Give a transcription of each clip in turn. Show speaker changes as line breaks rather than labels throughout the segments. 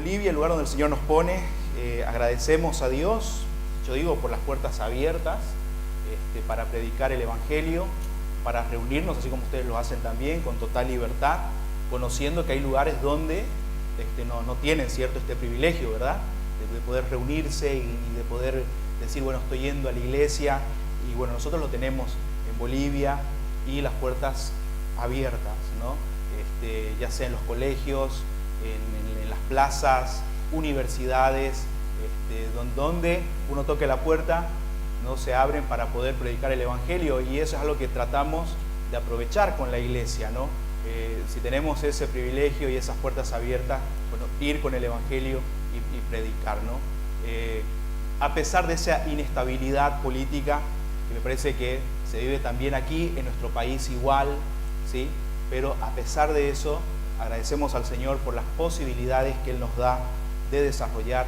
Bolivia, el lugar donde el Señor nos pone, agradecemos a Dios, yo digo, por las puertas abiertas, para predicar el Evangelio, para reunirnos, así como ustedes lo hacen también, con total libertad, conociendo que hay lugares donde no tienen cierto este privilegio, ¿verdad? De poder reunirse y de poder decir, bueno, estoy yendo a la iglesia, y bueno, nosotros lo tenemos en Bolivia, y las puertas abiertas, ¿no? Ya sea en los colegios, en las plazas, universidades, donde uno toque la puerta, no se abren para poder predicar el Evangelio, y eso es algo que tratamos de aprovechar con la iglesia, ¿no? Si tenemos ese privilegio y esas puertas abiertas, bueno, ir con el Evangelio y predicar, ¿no? A pesar de esa inestabilidad política, que me parece que se vive también aquí en nuestro país igual, ¿sí? Pero a pesar de eso, agradecemos al Señor por las posibilidades que Él nos da de desarrollar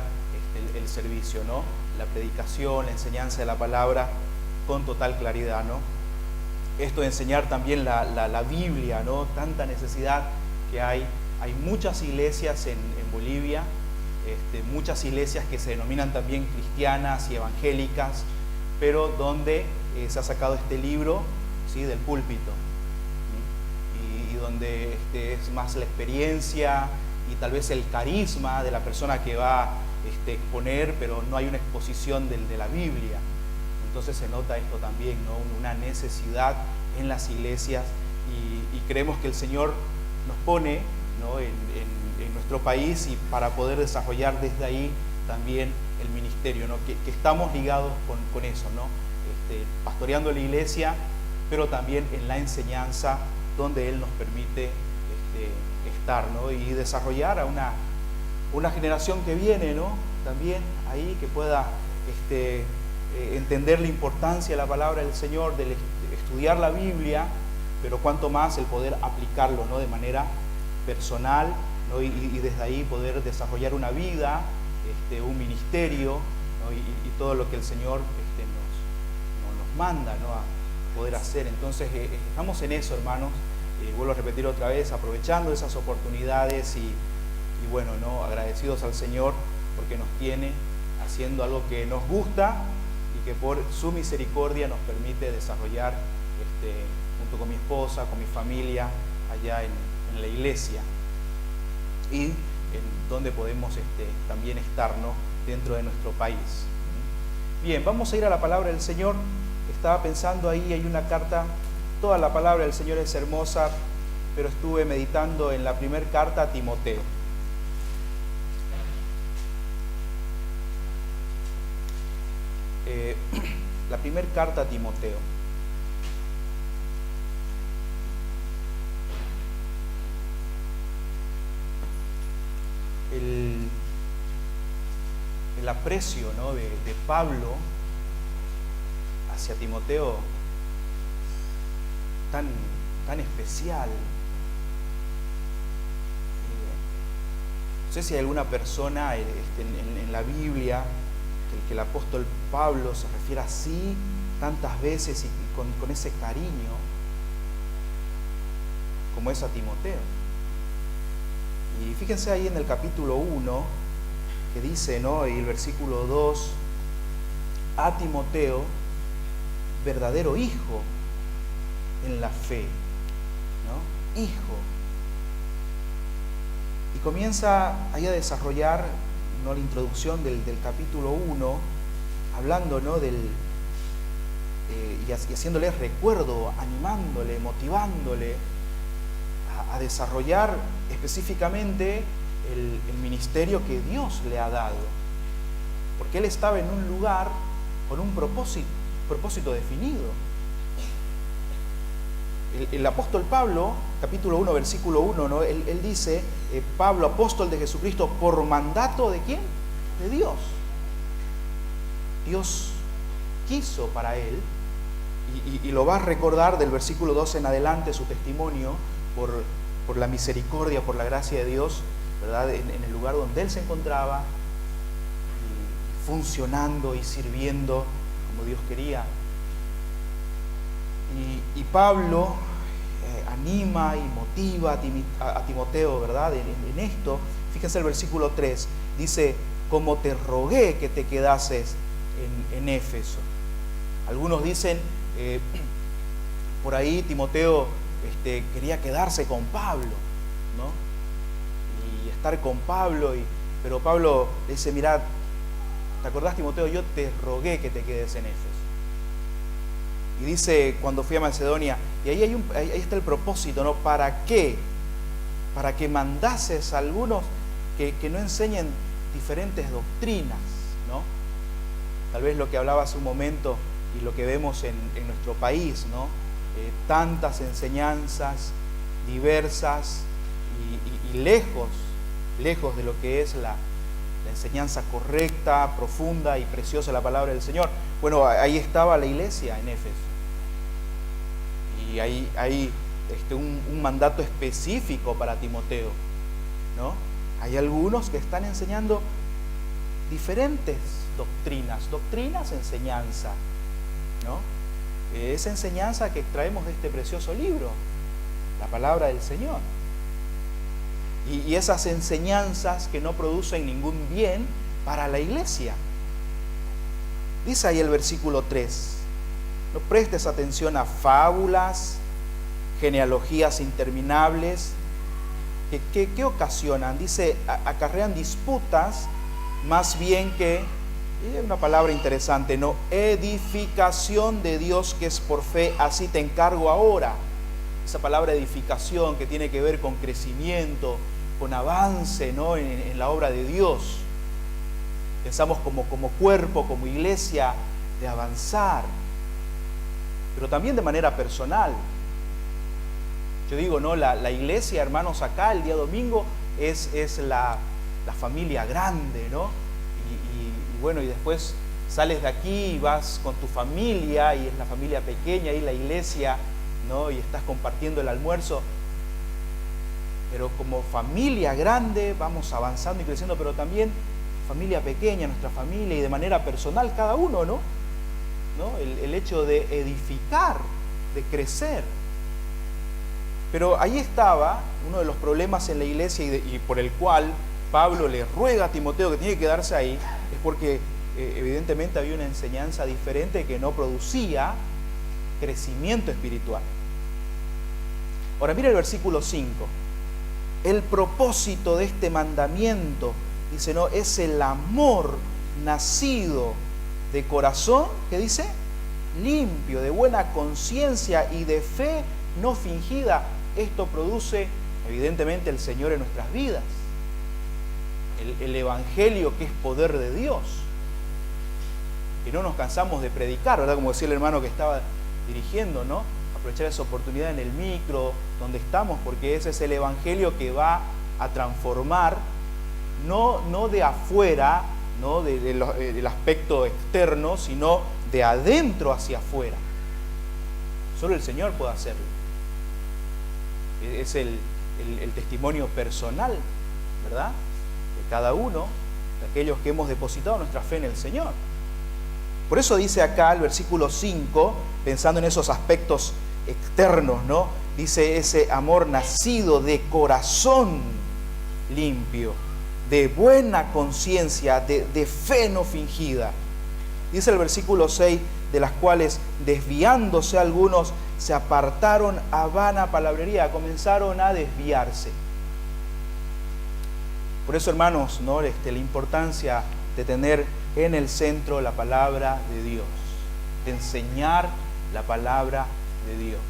el servicio, ¿no? La predicación, la enseñanza de la palabra con total claridad, ¿no? Esto de enseñar también la Biblia, ¿no? Tanta necesidad que hay. Hay muchas iglesias en Bolivia, muchas iglesias que se denominan también cristianas y evangélicas, pero donde se ha sacado este libro, ¿sí? Del púlpito, y donde es más la experiencia y tal vez el carisma de la persona que va a exponer, pero no hay una exposición de la Biblia. Entonces se nota esto también, ¿no? Una necesidad en las iglesias, y creemos que el Señor nos pone, ¿no? en nuestro país, y para poder desarrollar desde ahí también el ministerio, ¿no? Que estamos ligados con eso, ¿no? Pastoreando la iglesia, pero también en la enseñanza, donde Él nos permite estar, ¿no? Y desarrollar a una generación que viene, ¿no? También ahí, que pueda entender la importancia de la palabra del Señor, de estudiar la Biblia, pero cuanto más el poder aplicarlo, ¿no? De manera personal, ¿no? Y desde ahí poder desarrollar una vida, un ministerio, ¿no? Y todo lo que el Señor nos manda, ¿no? A poder hacer. Entonces estamos en eso, hermanos. Vuelvo a repetir otra vez, aprovechando esas oportunidades, y bueno, ¿no? Agradecidos al Señor porque nos tiene haciendo algo que nos gusta, y que por su misericordia nos permite desarrollar junto con mi esposa, con mi familia, allá en la iglesia, y en donde podemos también estar, ¿no? Dentro de nuestro país. Bien, vamos a ir a la palabra del Señor. Estaba pensando ahí, hay una carta, toda la palabra del Señor es hermosa, pero estuve meditando en la primera carta a Timoteo. La primera carta a Timoteo. El aprecio, ¿no? de Pablo hacia Timoteo, tan especial. No sé si hay alguna persona en la Biblia que el apóstol Pablo se refiere así tantas veces y con ese cariño como es a Timoteo. Y fíjense ahí en el capítulo 1, que dice, ¿no? Y el versículo 2, a Timoteo, verdadero hijo en la fe, ¿no? Hijo. Y comienza ahí a desarrollar, ¿no? La introducción del capítulo 1, hablando, ¿no? Y haciéndole recuerdo, animándole, motivándole a desarrollar específicamente el ministerio que Dios le ha dado, porque él estaba en un lugar con un propósito definido. El apóstol Pablo, capítulo 1, versículo 1, ¿no? Él dice, Pablo, apóstol de Jesucristo, por mandato ¿de quién? De Dios. Dios quiso para él, y lo va a recordar del versículo 12 en adelante, su testimonio, por la misericordia, por la gracia de Dios, ¿verdad? En el lugar donde él se encontraba, y funcionando y sirviendo como Dios quería. Y Pablo anima y motiva a Timoteo, ¿verdad? En esto. Fíjense el versículo 3, dice, como te rogué que te quedases en Éfeso. Algunos dicen, por ahí Timoteo quería quedarse con Pablo, ¿no? Y estar con Pablo, pero Pablo le dice, mirá, ¿te acordás, Timoteo? Yo te rogué que te quedes en Éfeso. Y dice, cuando fui a Macedonia, y ahí está el propósito, ¿no? ¿Para qué? Para que mandases a algunos que no enseñen diferentes doctrinas, ¿no? Tal vez lo que hablaba hace un momento y lo que vemos en nuestro país, ¿no? Tantas enseñanzas diversas y lejos de lo que es la enseñanza correcta, profunda y preciosa de la palabra del Señor. Bueno, ahí estaba la iglesia en Éfeso. Y hay un mandato específico para Timoteo, ¿no? Hay algunos que están enseñando diferentes doctrinas, enseñanza, ¿no? Esa enseñanza que extraemos de este precioso libro, la palabra del Señor. Y esas enseñanzas que no producen ningún bien para la iglesia. Dice ahí el versículo 3, no prestes atención a fábulas, genealogías interminables, que ocasionan, dice, acarrean disputas más bien que, y una palabra interesante, ¿no? Edificación de Dios que es por fe, así te encargo ahora. Esa palabra edificación que tiene que ver con crecimiento, con avance, ¿no? en la obra de Dios. Pensamos como cuerpo, como iglesia, de avanzar, pero también de manera personal. Yo digo, ¿no? La iglesia, hermanos, acá el día domingo es la familia grande, ¿no? Y bueno, y después sales de aquí y vas con tu familia, y es la familia pequeña, y la iglesia, ¿no? Y estás compartiendo el almuerzo. Pero como familia grande vamos avanzando y creciendo, pero también familia pequeña, nuestra familia, y de manera personal cada uno, ¿no? El hecho de edificar, de crecer. Pero ahí estaba uno de los problemas en la iglesia y por el cual Pablo le ruega a Timoteo que tiene que quedarse ahí, es porque evidentemente había una enseñanza diferente que no producía crecimiento espiritual. Ahora mira el versículo 5. El propósito de este mandamiento, dice, no, es el amor nacido de corazón, ¿qué dice? Limpio, de buena conciencia y de fe no fingida. Esto produce evidentemente el Señor en nuestras vidas. El Evangelio, que es poder de Dios, que no nos cansamos de predicar, ¿verdad? Como decía el hermano que estaba dirigiendo, ¿no? Aprovechar esa oportunidad en el micro, donde estamos, porque ese es el Evangelio que va a transformar, no de afuera, ¿no? del aspecto externo, sino de adentro hacia afuera. Solo el Señor puede hacerlo. Es el testimonio personal, ¿verdad? De cada uno, de aquellos que hemos depositado nuestra fe en el Señor. Por eso dice acá el versículo 5, pensando en esos aspectos externos, ¿no? Dice ese amor nacido de corazón limpio, de buena conciencia, de fe no fingida. Dice el versículo 6, de las cuales desviándose algunos se apartaron a vana palabrería, comenzaron a desviarse. Por eso, hermanos, ¿no? La importancia de tener en el centro la palabra de Dios, de enseñar la palabra de Dios.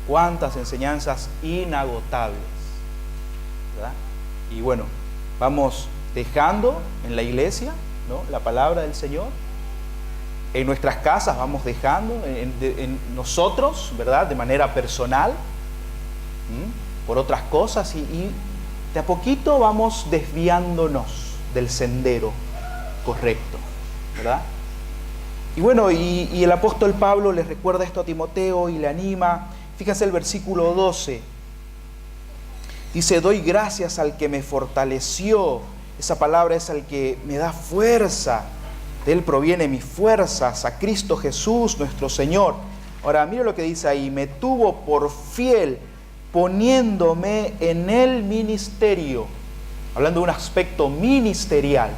Cuántas enseñanzas inagotables, ¿verdad? Y bueno, vamos dejando en la iglesia, ¿no? La palabra del Señor. En nuestras casas vamos dejando, en nosotros, ¿verdad? De manera personal, por otras cosas, y de a poquito vamos desviándonos del sendero correcto, ¿verdad? Y bueno, y el apóstol Pablo les recuerda esto a Timoteo y le anima. Fíjense el versículo 12. Dice, doy gracias al que me fortaleció. Esa palabra es al que me da fuerza. De Él proviene mis fuerzas, a Cristo Jesús nuestro Señor. Ahora, mire lo que dice ahí, me tuvo por fiel poniéndome en el ministerio, hablando de un aspecto ministerial.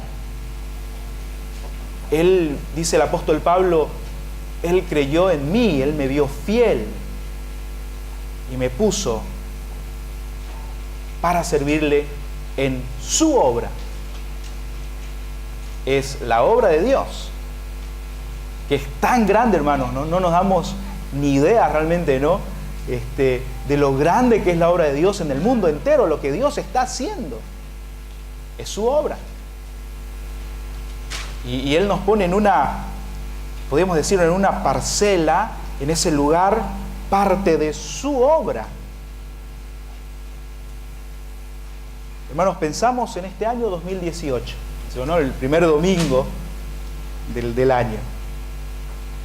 Él, dice el apóstol Pablo, Él creyó en mí, Él me vio fiel y me puso para servirle en su obra. Es la obra de Dios, que es tan grande, hermanos, no nos damos ni idea realmente, ¿no? De lo grande que es la obra de Dios en el mundo entero, lo que Dios está haciendo. Es su obra. Y Él nos pone en una, podríamos decirlo, en una parcela, en ese lugar, parte de su obra. Hermanos, pensamos en este año 2018, ¿no? El primer domingo del año.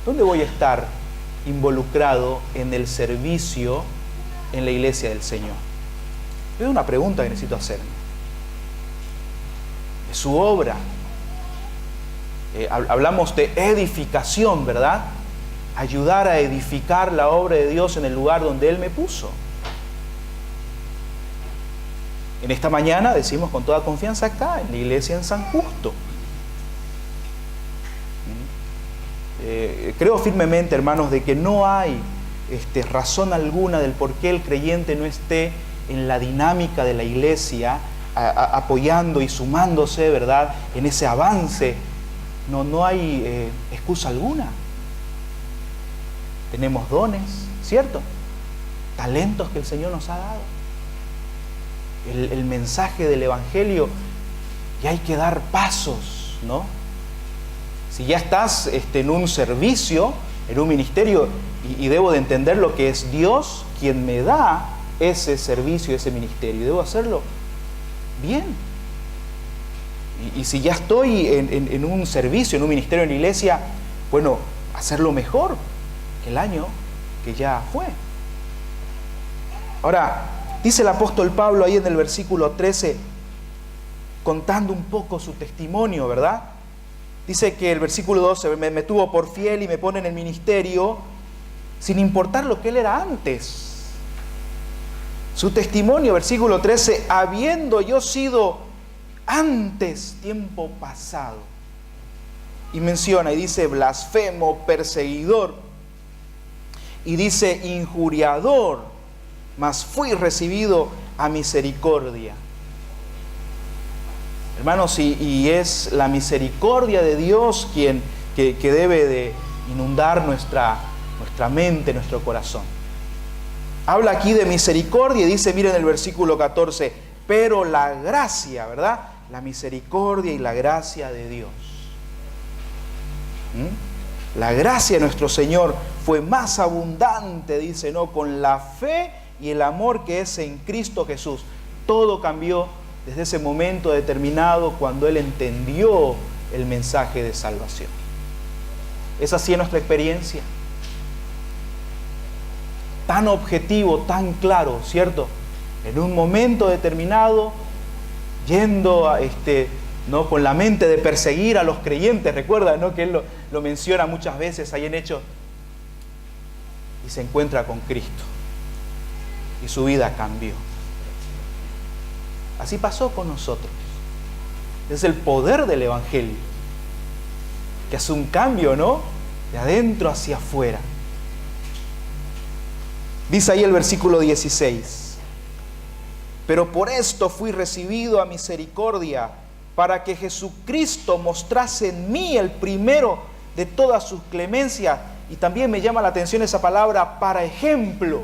¿Dónde voy a estar involucrado en el servicio en la iglesia del Señor? Es una pregunta que necesito hacerme. De su obra. Hablamos de edificación, ¿verdad? Ayudar a edificar la obra de Dios en el lugar donde Él me puso. En esta mañana decimos con toda confianza acá, en la iglesia en San Justo. Creo firmemente, hermanos, de que no hay razón alguna del por qué el creyente no esté en la dinámica de la iglesia, apoyando y sumándose, ¿verdad?, en ese avance. No hay excusa alguna. Tenemos dones, ¿cierto? Talentos que el Señor nos ha dado. El mensaje del Evangelio, y hay que dar pasos, ¿no? Si ya estás en un servicio, en un ministerio, y debo de entender lo que es Dios quien me da ese servicio, ese ministerio, y debo hacerlo bien. Y si ya estoy en un servicio, en un ministerio, en la iglesia, bueno, hacerlo mejor que el año que ya fue. Ahora, dice el apóstol Pablo ahí en el versículo 13, contando un poco su testimonio, ¿verdad? Dice que el versículo 12, me tuvo por fiel y me pone en el ministerio, sin importar lo que él era antes. Su testimonio, versículo 13, habiendo yo sido antes tiempo pasado. Y menciona y dice blasfemo, perseguidor, y dice injuriador, mas fui recibido a misericordia. Hermanos, y es la misericordia de Dios que debe de inundar nuestra mente, nuestro corazón. Habla aquí de misericordia y dice, miren el versículo 14, pero la gracia, ¿verdad? La misericordia y la gracia de Dios. La gracia de nuestro Señor fue más abundante, dice, ¿no? Con la fe y el amor que es en Cristo Jesús. Todo cambió desde ese momento determinado cuando Él entendió el mensaje de salvación. ¿Es así nuestra experiencia? Tan objetivo, tan claro, ¿cierto? En un momento determinado, yendo a ¿no? con la mente de perseguir a los creyentes, recuerda, ¿no? que Él lo menciona muchas veces ahí en Hechos, y se encuentra con Cristo, y su vida cambió. Así pasó con nosotros. Es el poder del Evangelio, que hace un cambio, ¿no? De adentro hacia afuera. Dice ahí el versículo 16, pero por esto fui recibido a misericordia, para que Jesucristo mostrase en mí el primero de todas sus clemencias. Y también me llama la atención esa palabra, para ejemplo.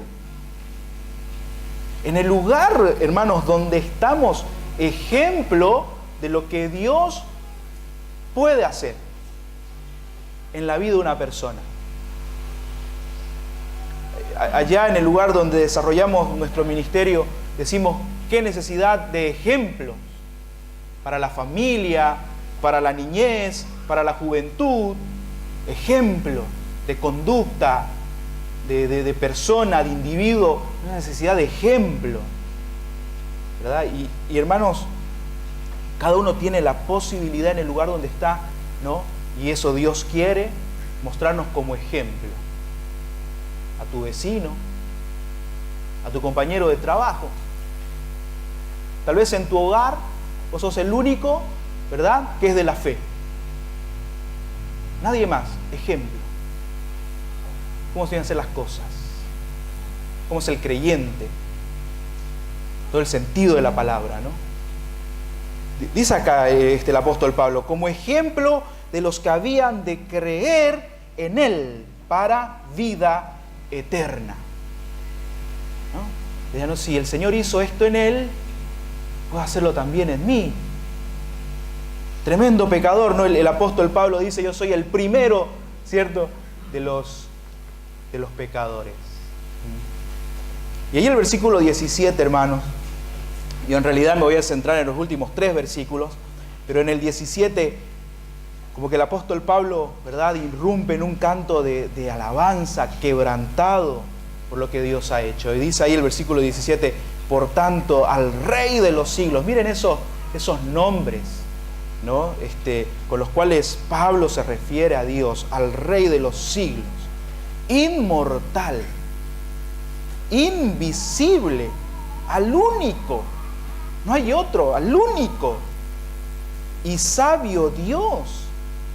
En el lugar, hermanos, donde estamos, ejemplo de lo que Dios puede hacer en la vida de una persona. Allá en el lugar donde desarrollamos nuestro ministerio, decimos, qué necesidad de ejemplos para la familia, para la niñez, para la juventud, ejemplos de conducta, de persona, de individuo, una necesidad de ejemplo, ¿verdad? Y hermanos, cada uno tiene la posibilidad en el lugar donde está, ¿no? Y eso Dios quiere mostrarnos como ejemplo a tu vecino, a tu compañero de trabajo. Tal vez en tu hogar vos sos el único, ¿verdad?, que es de la fe. Nadie más. Ejemplo. ¿Cómo se deben hacer las cosas? ¿Cómo es el creyente? Todo el sentido de la palabra, ¿no? Dice acá el apóstol Pablo, como ejemplo de los que habían de creer en Él para vida eterna. ¿No? Ya no, si el Señor hizo esto en Él, puede hacerlo también en mí. Tremendo pecador, ¿no? El apóstol Pablo dice, yo soy el primero, ¿cierto?, de los pecadores. Y ahí el versículo 17, hermanos, yo en realidad me voy a centrar en los últimos 3 versículos, pero en el 17, como que el apóstol Pablo, ¿verdad?, irrumpe en un canto de alabanza, quebrantado por lo que Dios ha hecho. Y dice ahí el versículo 17, por tanto, al Rey de los siglos. Miren esos nombres, ¿no? Con los cuales Pablo se refiere a Dios, al Rey de los siglos, inmortal, invisible, al único, no hay otro, al único y sabio Dios,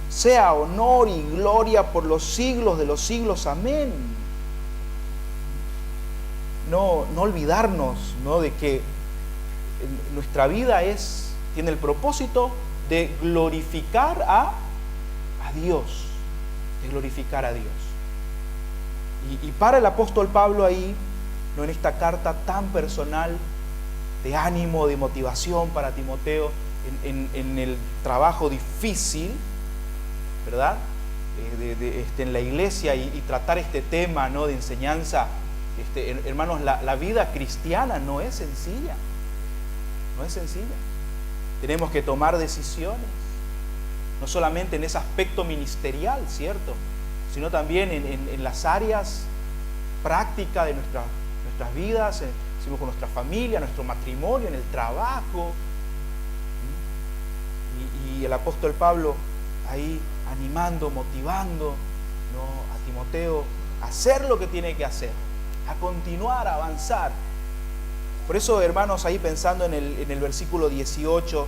sea honor y gloria por los siglos de los siglos. Amén. No olvidarnos, ¿no?, de que nuestra vida tiene el propósito de glorificar a Dios, de glorificar a Dios. Y para el apóstol Pablo ahí, ¿no?, en esta carta tan personal de ánimo, de motivación para Timoteo en el trabajo difícil, ¿verdad?, en la iglesia y tratar este tema, ¿no?, de enseñanza. Hermanos, la vida cristiana no es sencilla, no es sencilla. Tenemos que tomar decisiones, no solamente en ese aspecto ministerial, ¿cierto?, sino también en las áreas prácticas de nuestras vidas, con nuestra familia, nuestro matrimonio, en el trabajo. Y el apóstol Pablo ahí animando, motivando, ¿no?, a Timoteo a hacer lo que tiene que hacer, a continuar, a avanzar. Por eso, hermanos, ahí pensando en el versículo 18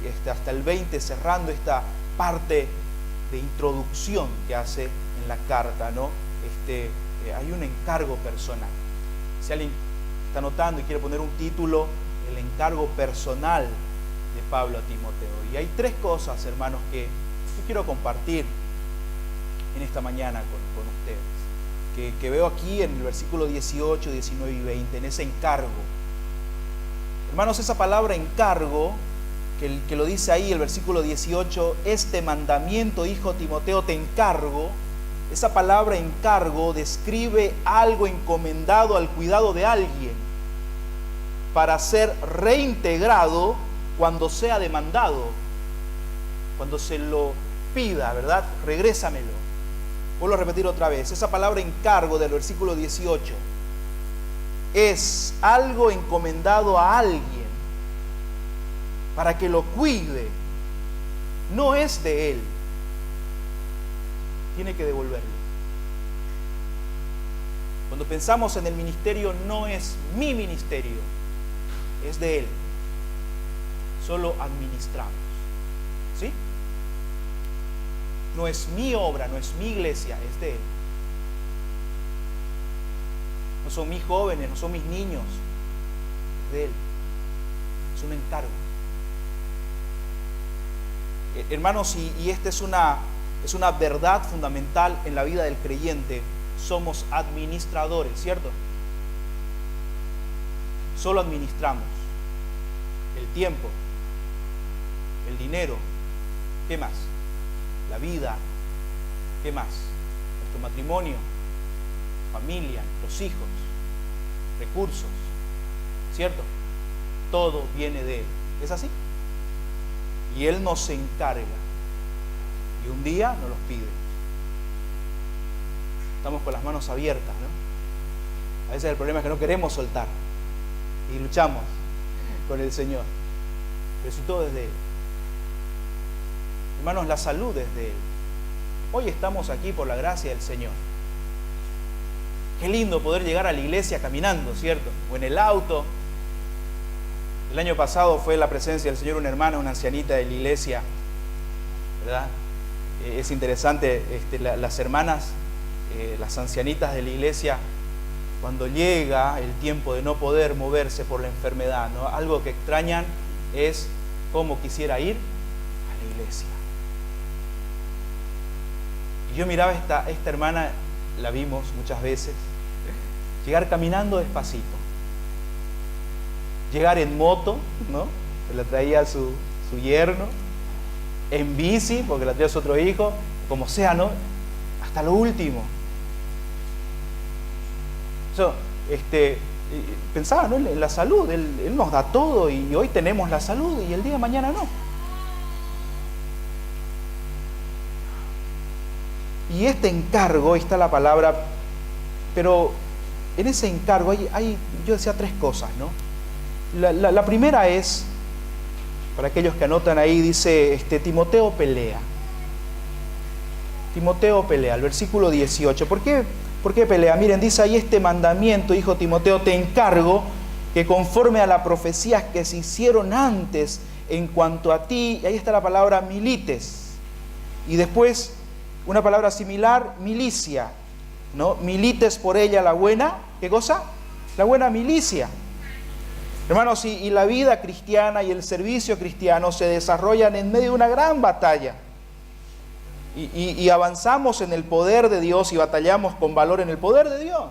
y hasta el 20, cerrando esta parte de introducción que hace en la carta, ¿no? Hay un encargo personal. Si alguien está anotando y quiere poner un título, el encargo personal de Pablo a Timoteo. Y hay 3 cosas, hermanos, que yo quiero compartir en esta mañana con ustedes, que veo aquí en el versículo 18, 19 y 20, en ese encargo. Hermanos, esa palabra encargo, que lo dice ahí el versículo 18, este mandamiento, hijo Timoteo, te encargo. Esa palabra encargo describe algo encomendado al cuidado de alguien para ser reintegrado cuando sea demandado, cuando se lo pida, ¿verdad? Regrésamelo. Vuelvo a repetir otra vez. Esa palabra encargo del versículo 18 es algo encomendado a alguien para que lo cuide. No es de él. Tiene que devolverlo. Cuando pensamos en el ministerio, no es mi ministerio, es de él. Solo administramos. ¿Sí? No es mi obra, no es mi iglesia, es de él. No son mis jóvenes, no son mis niños, es de él. Es un encargo. Hermanos, y esta es una verdad fundamental en la vida del creyente. Somos administradores, ¿cierto? Solo administramos el tiempo, el dinero, ¿qué más? La vida, ¿qué más? Nuestro matrimonio, familia, los hijos, recursos, ¿cierto? Todo viene de él. ¿Es así? Y él nos encarga. Y un día nos los pide. Estamos con las manos abiertas, ¿no? A veces el problema es que no queremos soltar. Y luchamos con el Señor. Pero si todo es de él. Hermanos, la salud es de él. Hoy estamos aquí por la gracia del Señor. Qué lindo poder llegar a la iglesia caminando, ¿cierto? O en el auto. El año pasado fue la presencia del Señor una hermana, una ancianita de la iglesia, ¿verdad? Es interesante, las hermanas, las ancianitas de la iglesia, cuando llega el tiempo de no poder moverse por la enfermedad, ¿no? Algo que extrañan es cómo quisiera ir a la iglesia. Y yo miraba esta hermana, la vimos muchas veces, llegar caminando despacito, llegar en moto, ¿no? Se la traía su yerno, en bici, porque la traía su otro hijo, como sea, ¿no? Hasta lo último. Yo, pensaba, ¿no? En la salud, Él nos da todo y hoy tenemos la salud y el día de mañana no. Y este encargo, ahí está la palabra, pero en ese encargo hay yo decía 3 cosas, ¿no? La primera es, para aquellos que anotan ahí, dice, Timoteo pelea. Timoteo pelea, el versículo 18. ¿Por qué pelea? Miren, dice ahí este mandamiento, hijo Timoteo, te encargo que conforme a las profecías que se hicieron antes en cuanto a ti, y ahí está la palabra milites. Y después una palabra similar, milicia, ¿no? Milites por ella la buena, ¿qué cosa? La buena milicia. Hermanos, y la vida cristiana y el servicio cristiano se desarrollan en medio de una gran batalla. Y avanzamos en el poder de Dios y batallamos con valor en el poder de Dios.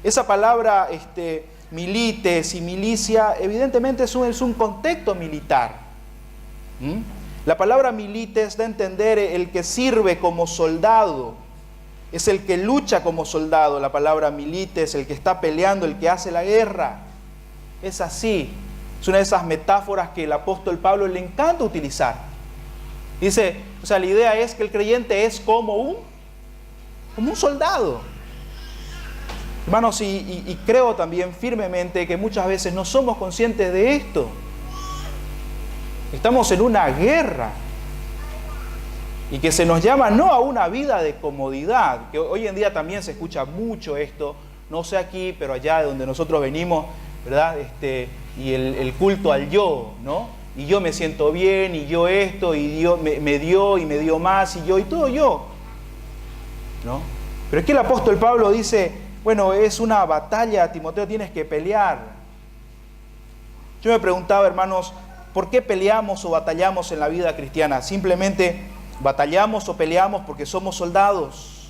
Esa palabra milites y milicia evidentemente es un contexto militar. La palabra milites da a entender el que sirve como soldado, es el que lucha como soldado. La palabra milites, el que está peleando, el que hace la guerra. Es así, es una de esas metáforas que el apóstol Pablo le encanta utilizar. Dice, o sea, la idea es que el creyente es como un soldado. Hermanos, y creo también firmemente que muchas veces no somos conscientes de esto. Estamos en una guerra y que se nos llama no a una vida de comodidad, que hoy en día también se escucha mucho esto, no sé aquí, pero allá de donde nosotros venimos, ¿verdad? Y el culto al yo, ¿no? Y yo me siento bien, y yo esto, y Dios me dio más, y todo yo, ¿no? Pero es que el apóstol Pablo dice, bueno, es una batalla, Timoteo, tienes que pelear. Yo me preguntaba, hermanos, ¿por qué peleamos o batallamos en la vida cristiana? Simplemente batallamos o peleamos porque somos soldados.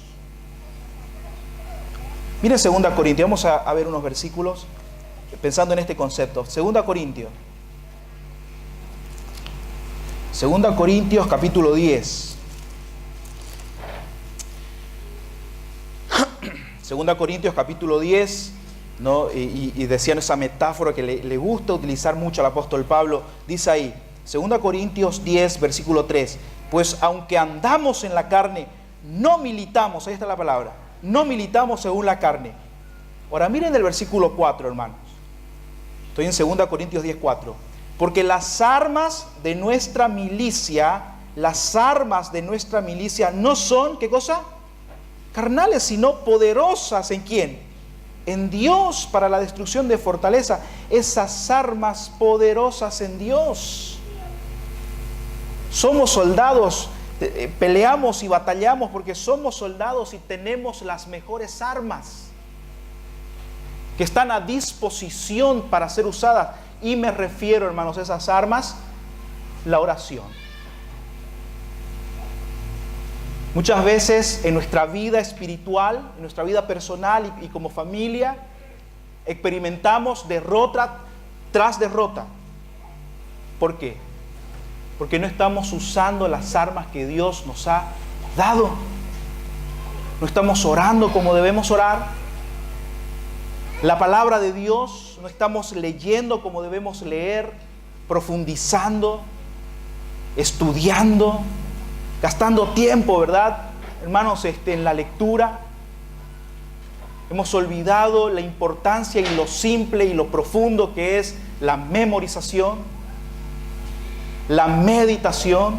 Miren 2 Corintios, vamos a ver unos versículos pensando en este concepto. 2 Corintios. 2 Corintios capítulo 10. 2 Corintios capítulo 10, ¿no? Y decían esa metáfora que le gusta utilizar mucho al apóstol Pablo. Dice ahí, 2 Corintios 10, versículo 3. Pues aunque andamos en la carne, no militamos, ahí está la palabra, no militamos según la carne. Ahora miren el versículo 4, hermanos. Estoy en 2 Corintios 10, 4. Porque las armas de nuestra milicia no son, ¿qué cosa? Carnales, sino poderosas, ¿en quién? En Dios, para la destrucción de fortaleza. Esas armas poderosas en Dios. Somos soldados, peleamos y batallamos porque somos soldados y tenemos las mejores armas que están a disposición para ser usadas. Y me refiero, hermanos, a esas armas, la oración. Muchas veces en nuestra vida espiritual, en nuestra vida personal y como familia, experimentamos derrota tras derrota. ¿Por qué? Porque no estamos usando las armas que Dios nos ha dado. No estamos orando como debemos orar. La palabra de Dios no estamos leyendo como debemos leer, profundizando, estudiando, gastando tiempo, ¿verdad? Hermanos, en la lectura. Hemos olvidado la importancia y lo simple y lo profundo que es la memorización, la meditación,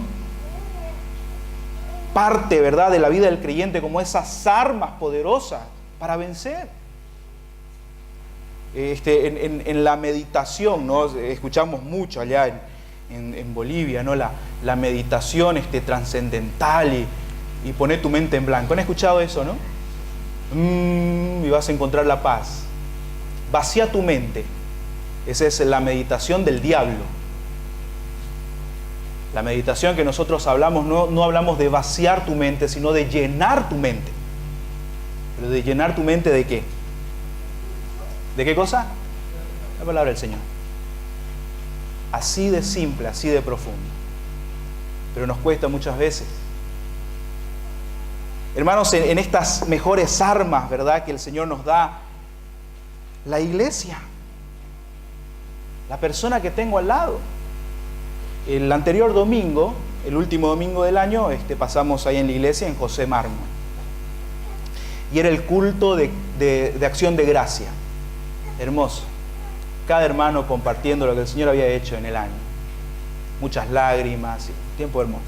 parte, ¿verdad?, de la vida del creyente como esas armas poderosas para vencer. En la meditación, ¿no? Escuchamos mucho allá en Bolivia, ¿no? La meditación trascendental y poner tu mente en blanco. ¿Han escuchado eso, no? Y vas a encontrar la paz. Vacía tu mente. Esa es la meditación del diablo. La meditación que nosotros hablamos, no hablamos de vaciar tu mente, sino de llenar tu mente. ¿Pero de llenar tu mente de qué? ¿De qué cosa? La palabra del Señor. Así de simple, así de profundo. Pero nos cuesta muchas veces. Hermanos, en estas mejores armas, ¿verdad?, que el Señor nos da, la iglesia, la persona que tengo al lado. El anterior domingo, el último domingo del año, pasamos ahí en la iglesia, en José Mármol. Y era el culto de acción de gracia. Hermoso. Cada hermano compartiendo lo que el Señor había hecho en el año. Muchas lágrimas, tiempo hermoso.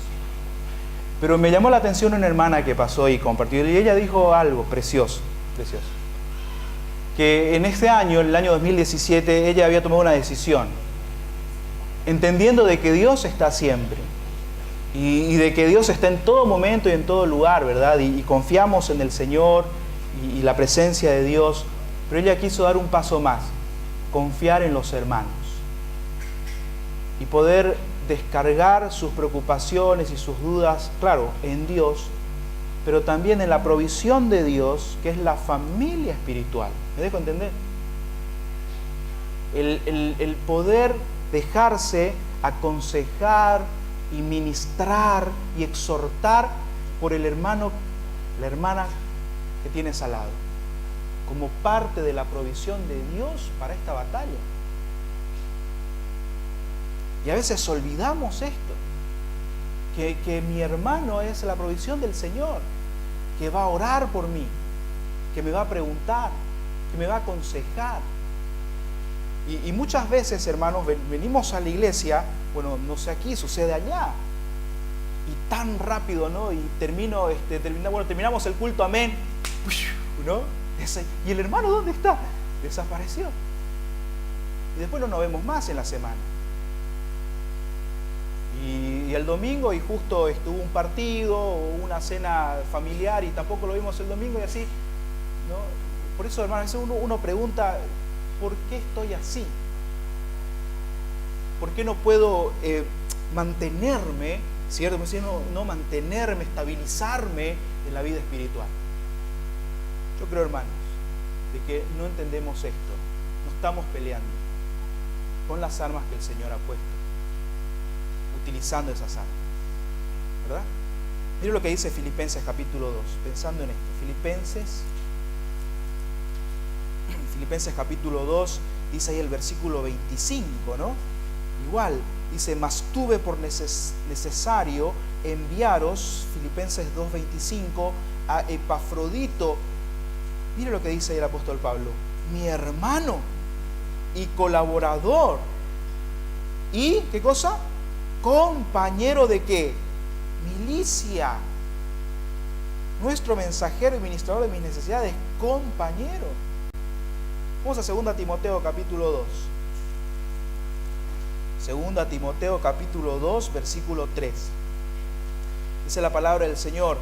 Pero me llamó la atención una hermana que pasó y compartió, y ella dijo algo precioso, precioso. Que en este año, el año 2017, ella había tomado una decisión, entendiendo de que Dios está siempre, y de que Dios está en todo momento y en todo lugar, ¿verdad? Y confiamos en el Señor y la presencia de Dios, pero ella quiso dar un paso más, confiar en los hermanos y poder descargar sus preocupaciones y sus dudas, claro, en Dios, pero también en la provisión de Dios, que es la familia espiritual. ¿Me dejo entender? El poder dejarse aconsejar y ministrar y exhortar por el hermano, la hermana que tienes al lado, como parte de la provisión de Dios para esta batalla. Y a veces olvidamos esto, que mi hermano es la provisión del Señor, que va a orar por mí, que me va a preguntar, que me va a aconsejar. Y muchas veces, hermanos, venimos a la iglesia, bueno, no sé aquí, sucede allá, y tan rápido, ¿no? Y terminamos el culto, amén, ¿no? ¿Y el hermano dónde está? Desapareció. Y después no nos vemos más en la semana. Y el domingo, y justo estuvo un partido o una cena familiar y tampoco lo vimos el domingo, y así, ¿no? Por eso, hermano, a veces uno pregunta, ¿por qué estoy así? ¿Por qué no puedo mantenerme, ¿cierto? No mantenerme, estabilizarme en la vida espiritual. Yo creo, hermanos, de que no entendemos esto. No estamos peleando con las armas que el Señor ha puesto, utilizando esas armas, ¿verdad? Mira lo que dice Filipenses capítulo 2, pensando en esto. Filipenses capítulo 2, dice ahí el versículo 25, ¿no? Igual, dice, mas tuve por necesario enviaros, Filipenses 2:25, a Epafrodito. Mire lo que dice ahí el apóstol Pablo, mi hermano y colaborador. ¿Y qué cosa? Compañero de qué? Milicia. Nuestro mensajero y ministrador de mis necesidades, compañero. Vamos a 2 Timoteo capítulo 2. 2 Timoteo capítulo 2, versículo 3. Dice la palabra del Señor.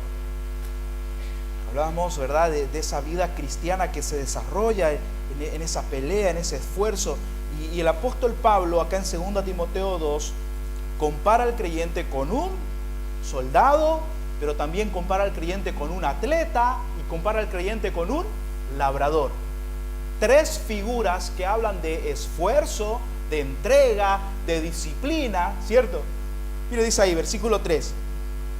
Hablábamos, ¿verdad?, de esa vida cristiana que se desarrolla en esa pelea, en ese esfuerzo. Y el apóstol Pablo, acá en 2 Timoteo 2, compara al creyente con un soldado, pero también compara al creyente con un atleta y compara al creyente con un labrador. 3 figuras que hablan de esfuerzo, de entrega, de disciplina, ¿cierto? Mire, dice ahí, versículo 3.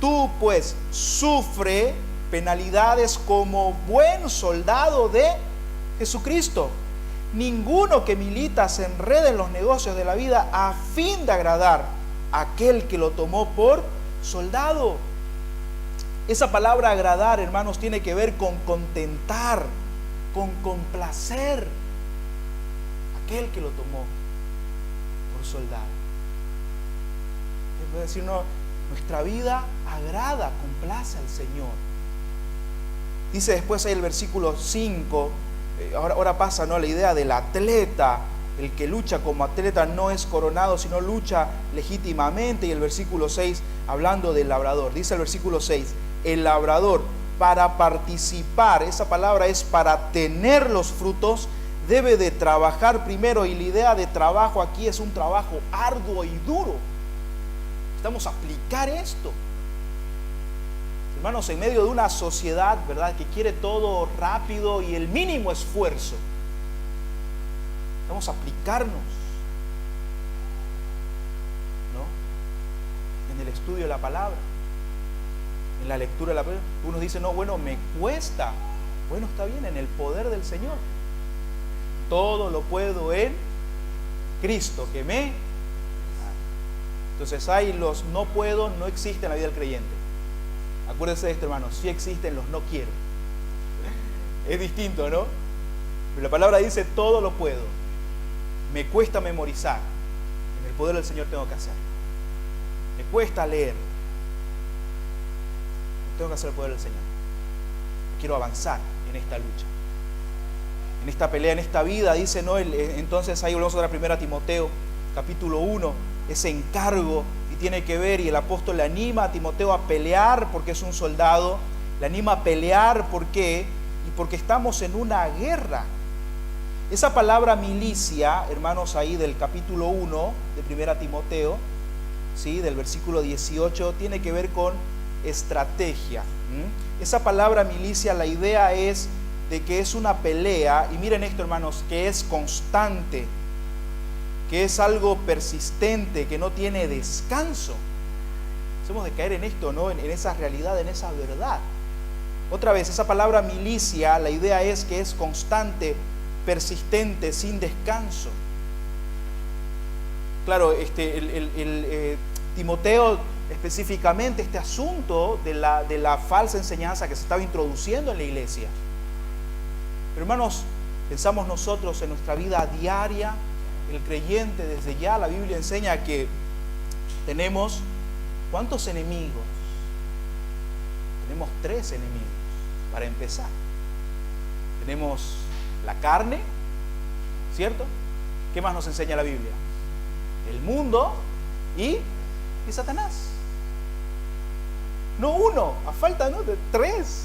Tú pues sufre penalidades como buen soldado de Jesucristo. Ninguno que milita se enreda en los negocios de la vida a fin de agradar a aquel que lo tomó por soldado. Esa palabra agradar, hermanos, tiene que ver con contentar, con complacer a aquel que lo tomó por soldado. Es decir, nuestra vida agrada, complace al Señor. Dice después ahí el versículo 5, ahora pasa, ¿no?, la idea del atleta. El que lucha como atleta no es coronado, sino lucha legítimamente. Y el versículo 6, hablando del labrador, dice el versículo 6, el labrador, para participar, esa palabra es para tener los frutos, debe de trabajar primero. Y la idea de trabajo aquí es un trabajo arduo y duro. Necesitamos aplicar esto. Hermanos, en medio de una sociedad, ¿verdad?, que quiere todo rápido y el mínimo esfuerzo, vamos a aplicarnos, ¿no?, en el estudio de la palabra, en la lectura de la palabra. Unos dicen, no, bueno, me cuesta. Bueno, está bien, en el poder del Señor. Todo lo puedo en Cristo que me... Entonces hay los no puedo, no existen en la vida del creyente. Acuérdense de esto, hermanos, sí existen los no quiero. Es distinto, ¿no? Pero la palabra dice todo lo puedo. Me cuesta memorizar. En el poder del Señor tengo que hacer. Me cuesta leer. Tengo que hacer el poder del Señor. Quiero avanzar en esta lucha, en esta pelea, en esta vida. Dice, ¿no? Entonces ahí volvemos a la 1 Timoteo, capítulo 1, ese encargo. Y tiene que ver, y el apóstol le anima a Timoteo a pelear porque es un soldado. Le anima a pelear, ¿por qué? Y porque estamos en una guerra. Esa palabra milicia, hermanos, ahí del capítulo 1 de 1 Timoteo, ¿sí?, del versículo 18, tiene que ver con estrategia. Esa palabra milicia, la idea es de que es una pelea, y miren esto, hermanos, que es constante, que es algo persistente, que no tiene descanso. Hemos de caer en esto, ¿no?, en esa realidad, en esa verdad. Otra vez, esa palabra milicia, la idea es que es constante, persistente, sin descanso. Claro, Timoteo, específicamente este asunto de la falsa enseñanza que se estaba introduciendo en la iglesia. Pero hermanos, pensamos nosotros en nuestra vida diaria, el creyente desde ya, la Biblia enseña que tenemos, ¿cuántos enemigos? Tenemos 3 enemigos, para empezar. Tenemos la carne, ¿cierto? ¿Qué más nos enseña la Biblia? El mundo y Satanás. No uno, a falta, ¿no?, de 3.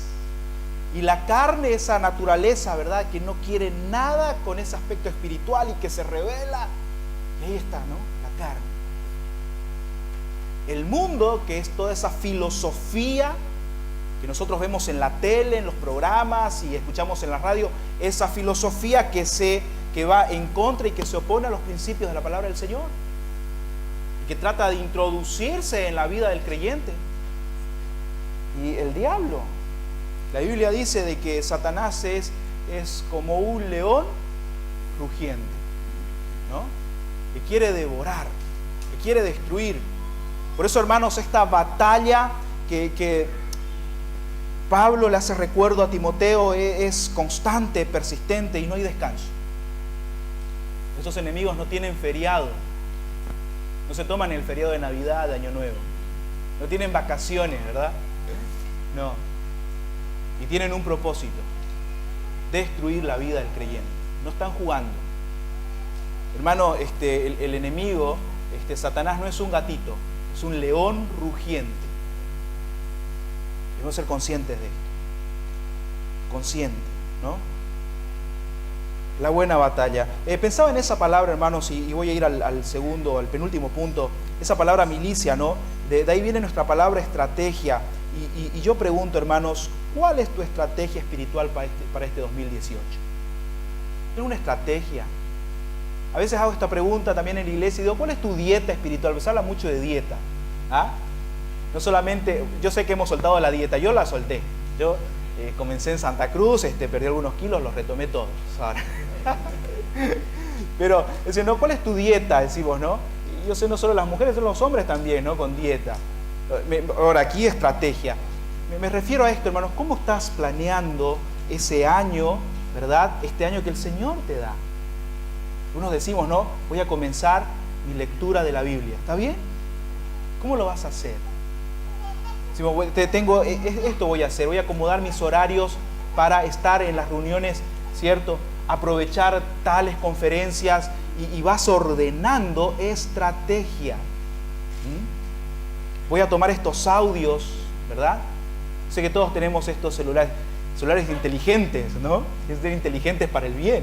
Y la carne, esa naturaleza, ¿verdad?, que no quiere nada con ese aspecto espiritual y que se revela. Y ahí está, ¿no?, la carne. El mundo, que es toda esa filosofía que nosotros vemos en la tele, en los programas y escuchamos en la radio, esa filosofía que va en contra y que se opone a los principios de la palabra del Señor, y que trata de introducirse en la vida del creyente. Y el diablo, la Biblia dice de que Satanás es como un león rugiente, ¿no?, que quiere devorar, que quiere destruir. Por eso, hermanos, esta batalla que Pablo le hace recuerdo a Timoteo es constante, persistente y no hay descanso. Esos enemigos no tienen feriado, no se toman el feriado de Navidad, de Año Nuevo, no tienen vacaciones, ¿verdad? No. Y tienen un propósito: destruir la vida del creyente. No están jugando. Hermano, el enemigo, Satanás, no es un gatito, es un león rugiente. Debemos ser conscientes de esto. Conscientes, ¿no? La buena batalla. Pensaba en esa palabra, hermanos, y voy a ir al penúltimo punto. Esa palabra milicia, ¿no? De ahí viene nuestra palabra estrategia. Y yo pregunto, hermanos, ¿cuál es tu estrategia espiritual para este 2018? ¿Tienes una estrategia? A veces hago esta pregunta también en la iglesia y digo, ¿cuál es tu dieta espiritual? Pues se habla mucho de dieta. ¿Ah? No solamente, yo sé que hemos soltado la dieta, yo la solté. Yo comencé en Santa Cruz, perdí algunos kilos, los retomé todos. Ahora. Pero, no, ¿cuál es tu dieta? Decimos, ¿no? Y yo sé, no solo las mujeres, son los hombres también, ¿no? Con dieta. Ahora, aquí estrategia. Me refiero a esto, hermanos, ¿cómo estás planeando ese año, ¿verdad? Este año que el Señor te da. Unos decimos, ¿no? Voy a comenzar mi lectura de la Biblia. ¿Está bien? ¿Cómo lo vas a hacer? Decimos, esto voy a hacer, voy a acomodar mis horarios para estar en las reuniones, ¿cierto? Aprovechar tales conferencias y vas ordenando estrategia. Voy a tomar estos audios, ¿verdad? Sé que todos tenemos estos celulares inteligentes, ¿no? Es ser inteligentes para el bien.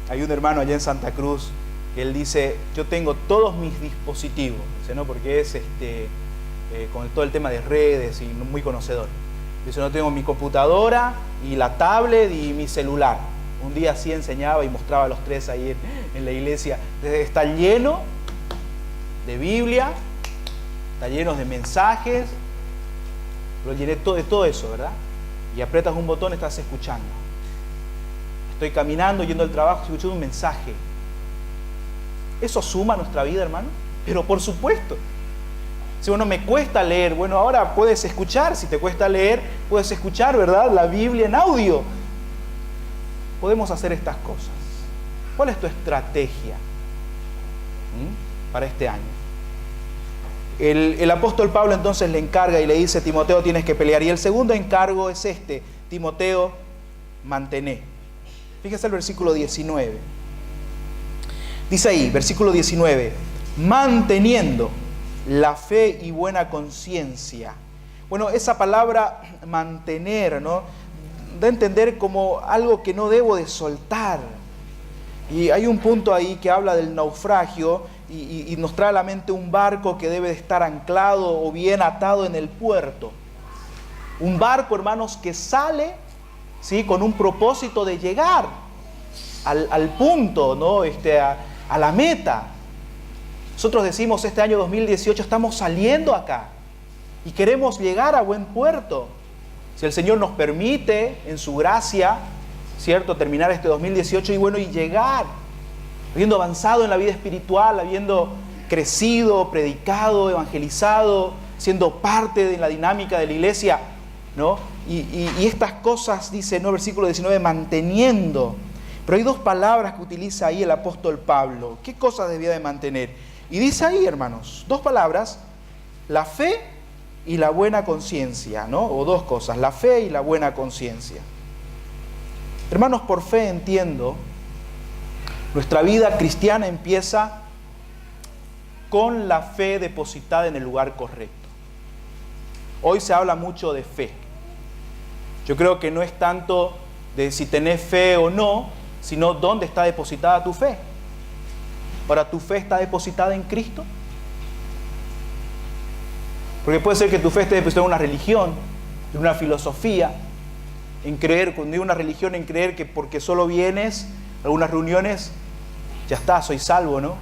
Hay un hermano allá en Santa Cruz que él dice, yo tengo todos mis dispositivos, dice, ¿no? Porque es con todo el tema de redes y muy conocedor. Dice, no tengo mi computadora y la tablet y mi celular. Un día así enseñaba y mostraba a los tres ahí en la iglesia. Está lleno de Biblia, está lleno de mensajes, lo llené de todo eso, ¿verdad? Y aprietas un botón, estás escuchando. Estoy caminando, yendo al trabajo, escuchando un mensaje. ¿Eso suma a nuestra vida, hermano? Pero por supuesto. Si bueno, me cuesta leer, bueno, ahora puedes escuchar. Si te cuesta leer, puedes escuchar, ¿verdad? La Biblia en audio. Podemos hacer estas cosas. ¿Cuál es tu estrategia para este año? El apóstol Pablo entonces le encarga y le dice, Timoteo, tienes que pelear. Y el segundo encargo es este, Timoteo, mantené. Fíjese el versículo 19. Dice ahí, versículo 19, manteniendo la fe y buena conciencia. Bueno, esa palabra mantener, ¿no? Da a entender como algo que no debo de soltar. Y hay un punto ahí que habla del naufragio y nos trae a la mente un barco que debe de estar anclado o bien atado en el puerto. Un barco, hermanos, que sale, ¿sí?, con un propósito de llegar al punto, ¿no? A la meta. Nosotros decimos, este año 2018 estamos saliendo acá y queremos llegar a buen puerto. Si el Señor nos permite, en su gracia, ¿cierto?, terminar este 2018 y bueno, y llegar, habiendo avanzado en la vida espiritual, habiendo crecido, predicado, evangelizado, siendo parte de la dinámica de la iglesia, ¿no? Y estas cosas, dice, ¿no?, versículo 19, manteniendo. Pero hay dos palabras que utiliza ahí el apóstol Pablo. ¿Qué cosas debía de mantener? Y dice ahí, hermanos, dos palabras, la fe y la buena conciencia, ¿no? O dos cosas, la fe y la buena conciencia. Hermanos, por fe entiendo, nuestra vida cristiana empieza con la fe depositada en el lugar correcto. Hoy se habla mucho de fe. Yo creo que no es tanto de si tenés fe o no, sino dónde está depositada tu fe. Ahora, ¿tu fe está depositada en Cristo? Porque puede ser que tu fe esté depositada en una religión, en una filosofía, en creer, cuando digo una religión, en creer que porque solo vienes a algunas reuniones, ya está, soy salvo, ¿no?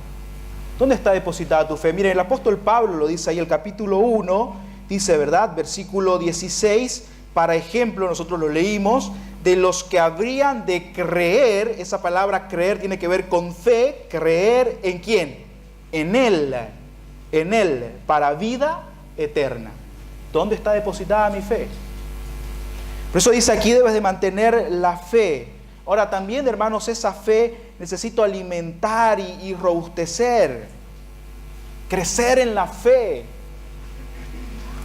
¿Dónde está depositada tu fe? Miren, el apóstol Pablo lo dice ahí, el capítulo 1, dice, ¿verdad? Versículo 16, para ejemplo, nosotros lo leímos, de los que habrían de creer, esa palabra creer tiene que ver con fe, creer ¿en quién? En Él, para vida eterna. ¿Dónde está depositada mi fe? Por eso dice aquí, debes de mantener la fe. Ahora también, hermanos, esa fe necesito alimentar y robustecer, crecer en la fe.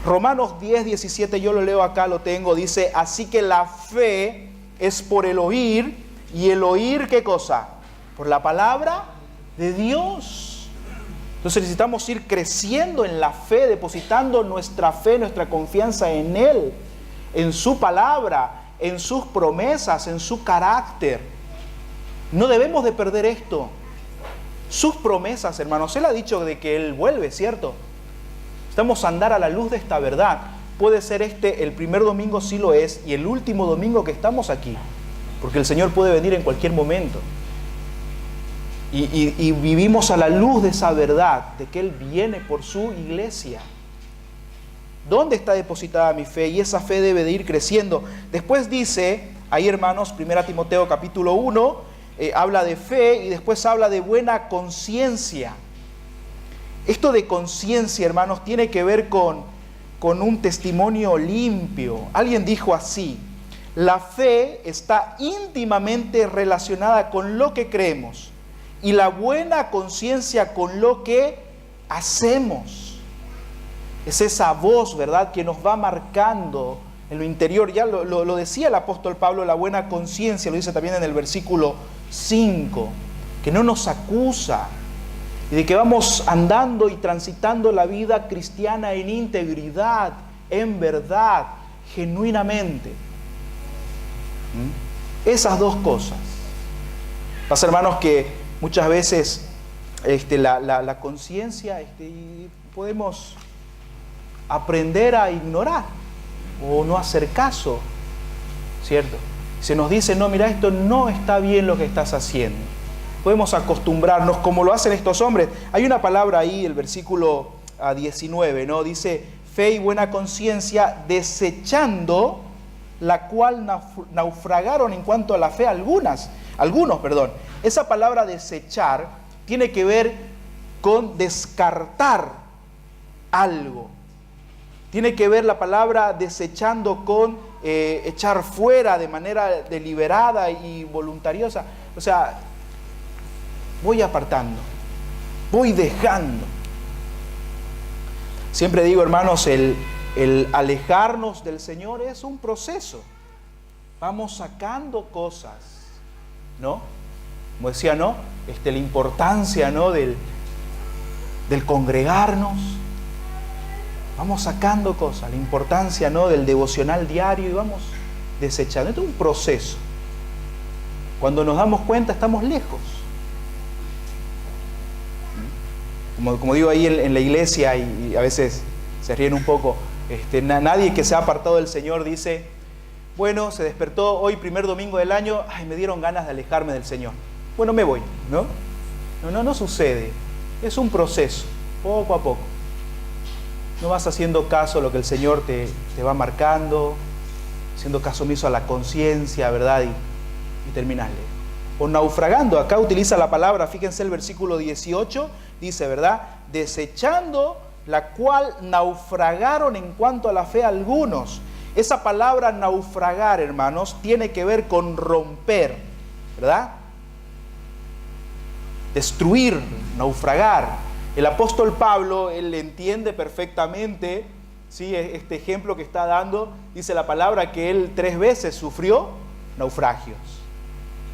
Romanos 10, 17, yo lo leo acá, lo tengo, dice, así que la fe es por el oír, y el oír, ¿qué cosa? Por la palabra de Dios. Entonces necesitamos ir creciendo en la fe, depositando nuestra fe, nuestra confianza en Él, en su palabra, en sus promesas, en su carácter. No debemos de perder esto. Sus promesas, hermanos, Él ha dicho de que Él vuelve, ¿cierto? Estamos a andar a la luz de esta verdad. Puede ser el primer domingo sí lo es, y el último domingo que estamos aquí, porque el Señor puede venir en cualquier momento. Y vivimos a la luz de esa verdad, de que Él viene por su iglesia. ¿Dónde está depositada mi fe? Y esa fe debe de ir creciendo. Después dice, ahí hermanos, 1 Timoteo capítulo 1, habla de fe y después habla de buena conciencia. Esto de conciencia, hermanos, tiene que ver con un testimonio limpio. Alguien dijo así, la fe está íntimamente relacionada con lo que creemos y la buena conciencia con lo que hacemos. Es esa voz, ¿verdad?, que nos va marcando en lo interior. Ya lo decía el apóstol Pablo, la buena conciencia, lo dice también en el versículo 5, que no nos acusa, y de que vamos andando y transitando la vida cristiana en integridad, en verdad, genuinamente. Esas dos cosas. Pasa, hermanos, que muchas veces la conciencia podemos aprender a ignorar o no hacer caso, ¿cierto? Se nos dice, no, mira, esto no está bien lo que estás haciendo. Podemos acostumbrarnos como lo hacen estos hombres. Hay una palabra ahí, el versículo 19, ¿no? Dice, fe y buena conciencia, desechando la cual naufragaron en cuanto a la fe algunos. Esa palabra desechar tiene que ver con descartar algo. Tiene que ver la palabra desechando con echar fuera de manera deliberada y voluntariosa. O sea, voy apartando, voy dejando. Siempre digo, hermanos, el alejarnos del Señor es un proceso. Vamos sacando cosas, ¿no? Como decía, ¿no? La importancia, ¿no? del congregarnos. Vamos sacando cosas, la importancia, ¿no? del devocional diario, y vamos desechando. Esto es un proceso. Cuando nos damos cuenta, estamos lejos. Como digo ahí en la iglesia, y a veces se ríen un poco, nadie que se ha apartado del Señor dice, bueno, se despertó hoy, primer domingo del año, ay, me dieron ganas de alejarme del Señor. Bueno, me voy, ¿no? No sucede. Es un proceso, poco a poco. No vas haciendo caso a lo que el Señor te va marcando, haciendo caso omiso a la conciencia, ¿verdad? Y terminas lejos. O naufragando, acá utiliza la palabra, fíjense el versículo 18, dice, ¿verdad? Desechando la cual naufragaron en cuanto a la fe algunos. Esa palabra naufragar, hermanos, tiene que ver con romper, ¿verdad? Destruir, naufragar. El apóstol Pablo, él entiende perfectamente, ¿sí? Este ejemplo que está dando, dice la palabra que él 3 veces sufrió naufragios,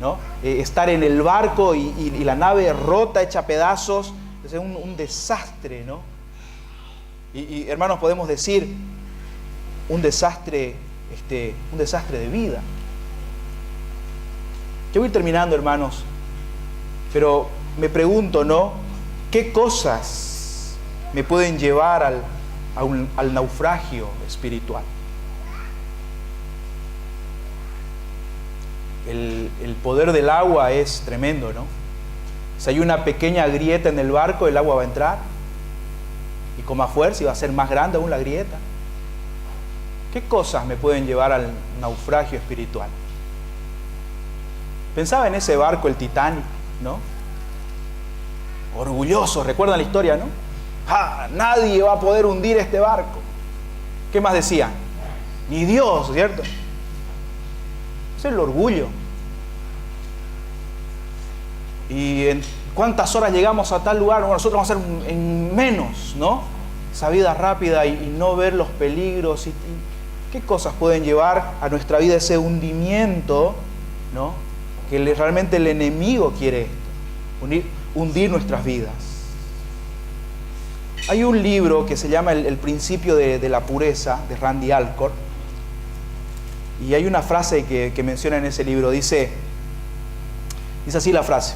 ¿no? Estar en el barco y la nave rota, hecha a pedazos, es un desastre, ¿no? Y hermanos, podemos decir un desastre de vida. Yo voy terminando, hermanos, pero me pregunto, ¿no? ¿Qué cosas me pueden llevar al naufragio espiritual? El poder del agua es tremendo, ¿no? Si hay una pequeña grieta en el barco, el agua va a entrar y con más fuerza, y va a ser más grande aún la grieta. ¿Qué cosas me pueden llevar al naufragio espiritual? Pensaba en ese barco, el Titanic, ¿no? Orgulloso, recuerdan la historia, ¿no? ¡Ah! Nadie va a poder hundir este barco. ¿Qué más decían? Ni Dios, ¿cierto? Ese es el orgullo. ¿Y en cuántas horas llegamos a tal lugar? Bueno, nosotros vamos a hacer en menos, ¿no? Esa vida rápida y no ver los peligros. ¿Qué cosas pueden llevar a nuestra vida ese hundimiento, ¿no? Que realmente el enemigo quiere esto, hundir nuestras vidas. Hay un libro que se llama El principio de la pureza, de Randy Alcorn, y hay una frase que menciona en ese libro. Dice así la frase: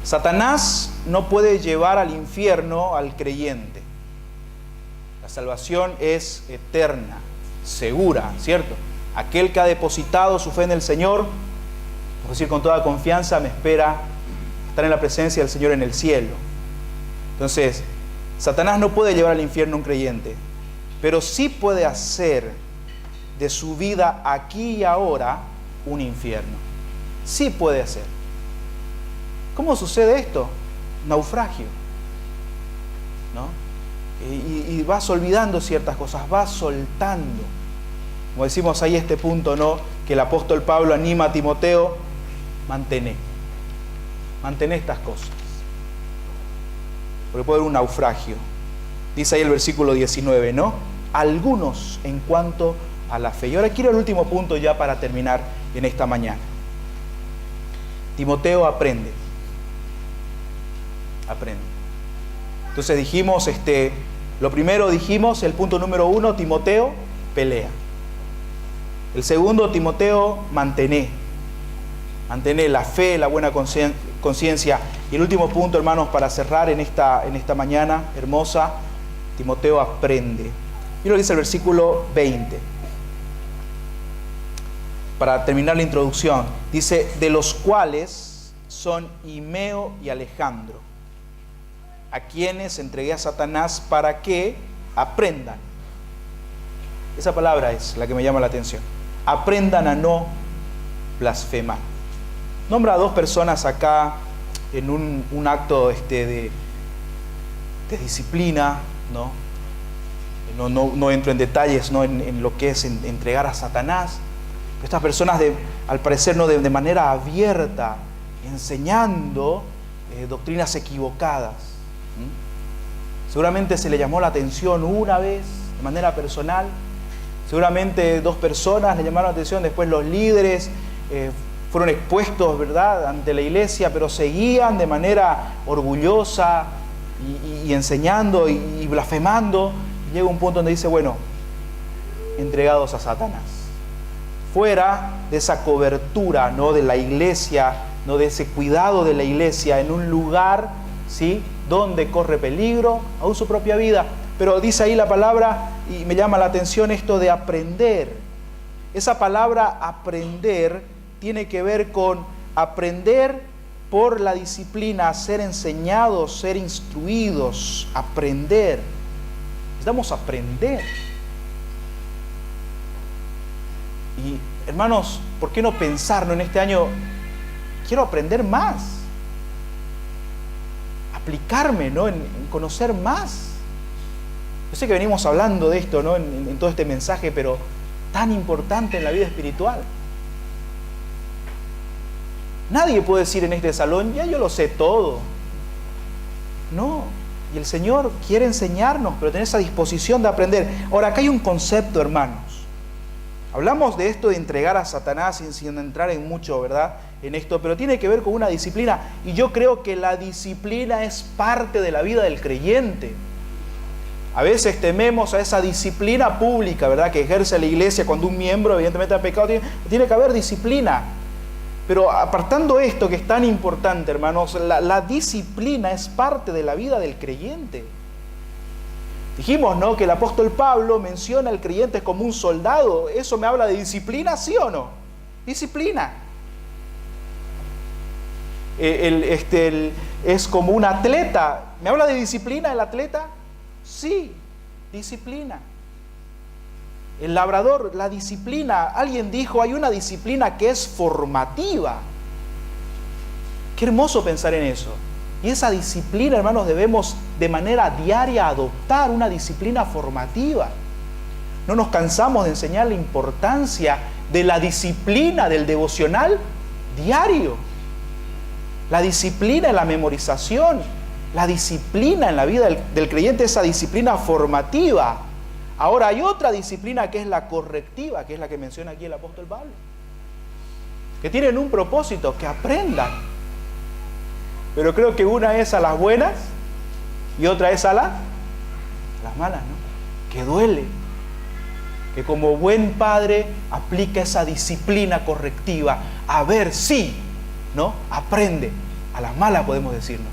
Satanás no puede llevar al infierno al creyente. La salvación es eterna, segura, ¿cierto? Aquel que ha depositado su fe en el Señor, por decir con toda confianza, me espera estar en la presencia del Señor en el cielo. Entonces, Satanás no puede llevar al infierno a un creyente, pero sí puede hacer de su vida aquí y ahora un infierno. Sí puede hacer. ¿Cómo sucede esto? Naufragio, ¿no? Y vas olvidando ciertas cosas, vas soltando. Como decimos ahí este punto, ¿no? Que el apóstol Pablo anima a Timoteo: mantén estas cosas, porque puede haber un naufragio. Dice ahí el versículo 19, ¿no? Algunos en cuanto a la fe. Y ahora quiero el último punto ya para terminar en esta mañana. Timoteo aprende. Aprende. Entonces dijimos, lo primero dijimos, el punto número 1, Timoteo pelea. El segundo, Timoteo mantén la fe, la buena conciencia. Y el último punto, hermanos, para cerrar en esta mañana hermosa, Timoteo aprende. Y lo dice el versículo 20. Para terminar la introducción, dice, de los cuales son Himeo y Alejandro, a quienes entregué a Satanás para que aprendan. Esa palabra es la que me llama la atención. Aprendan a no blasfemar. Nombra a dos personas acá en un acto de disciplina, ¿no? No entro en detalles, ¿no? en lo que es entregar a Satanás. Estas personas, al parecer, ¿no? de manera abierta, enseñando doctrinas equivocadas. Seguramente se le llamó la atención una vez, de manera personal. Seguramente dos personas le llamaron la atención, después los líderes fueron expuestos, ¿verdad?, ante la iglesia, pero seguían de manera orgullosa y enseñando y blasfemando. Llega un punto donde dice, bueno, entregados a Satanás. Fuera de esa cobertura, ¿no?, de la iglesia, ¿no?, de ese cuidado de la iglesia, en un lugar, ¿sí?, donde corre peligro, aún su propia vida. Pero dice ahí la palabra, y me llama la atención esto de aprender. Esa palabra aprender tiene que ver con aprender por la disciplina, ser enseñados, ser instruidos, aprender. Necesitamos aprender. Y hermanos, ¿por qué no pensar, ¿no?, en este año? Quiero aprender más. Aplicarme, ¿no?, en conocer más. Yo sé que venimos hablando de esto, ¿no?, en todo este mensaje, pero tan importante en la vida espiritual. Nadie puede decir en este salón, ya yo lo sé todo. No, y el Señor quiere enseñarnos, pero tener esa disposición de aprender. Ahora, acá hay un concepto, hermanos. Hablamos de esto de entregar a Satanás sin entrar en mucho, ¿verdad?, en esto, pero tiene que ver con una disciplina. Y yo creo que la disciplina es parte de la vida del creyente. A veces tememos a esa disciplina pública, ¿verdad?, que ejerce la iglesia cuando un miembro evidentemente ha pecado. Tiene que haber disciplina. Pero apartando esto que es tan importante, hermanos, la disciplina es parte de la vida del creyente. Dijimos, ¿no?, que el apóstol Pablo menciona al creyente como un soldado. ¿Eso me habla de disciplina, sí o no? Disciplina. Es como un atleta. ¿Me habla de disciplina el atleta? Sí, disciplina. El labrador, la disciplina. Alguien dijo, hay una disciplina que es formativa. Qué hermoso pensar en eso. Y esa disciplina, hermanos, debemos de manera diaria adoptar una disciplina formativa. No nos cansamos de enseñar la importancia de la disciplina del devocional diario. La disciplina en la memorización. La disciplina en la vida del creyente, esa disciplina formativa. Ahora hay otra disciplina que es la correctiva, que es la que menciona aquí el apóstol Pablo. Que tienen un propósito, que aprendan. Pero creo que una es a las buenas y otra es a las malas, ¿no? Que duele. Que como buen padre aplica esa disciplina correctiva. A ver si, ¿no?, aprende. A las malas podemos decirnos.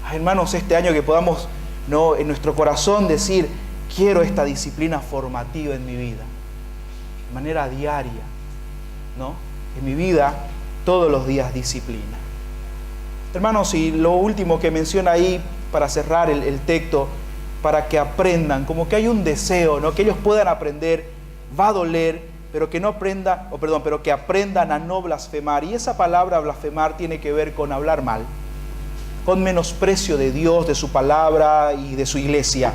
Ay, hermanos, este año que podamos, ¿no?, en nuestro corazón decir, quiero esta disciplina formativa en mi vida. De manera diaria, ¿no? En mi vida, todos los días disciplina. Hermanos, y lo último que menciona ahí, para cerrar el texto, para que aprendan, como que hay un deseo, ¿no?, que ellos puedan aprender, va a doler, pero que no aprendan, pero que aprendan a no blasfemar. Y esa palabra blasfemar tiene que ver con hablar mal, con menosprecio de Dios, de su palabra y de su iglesia,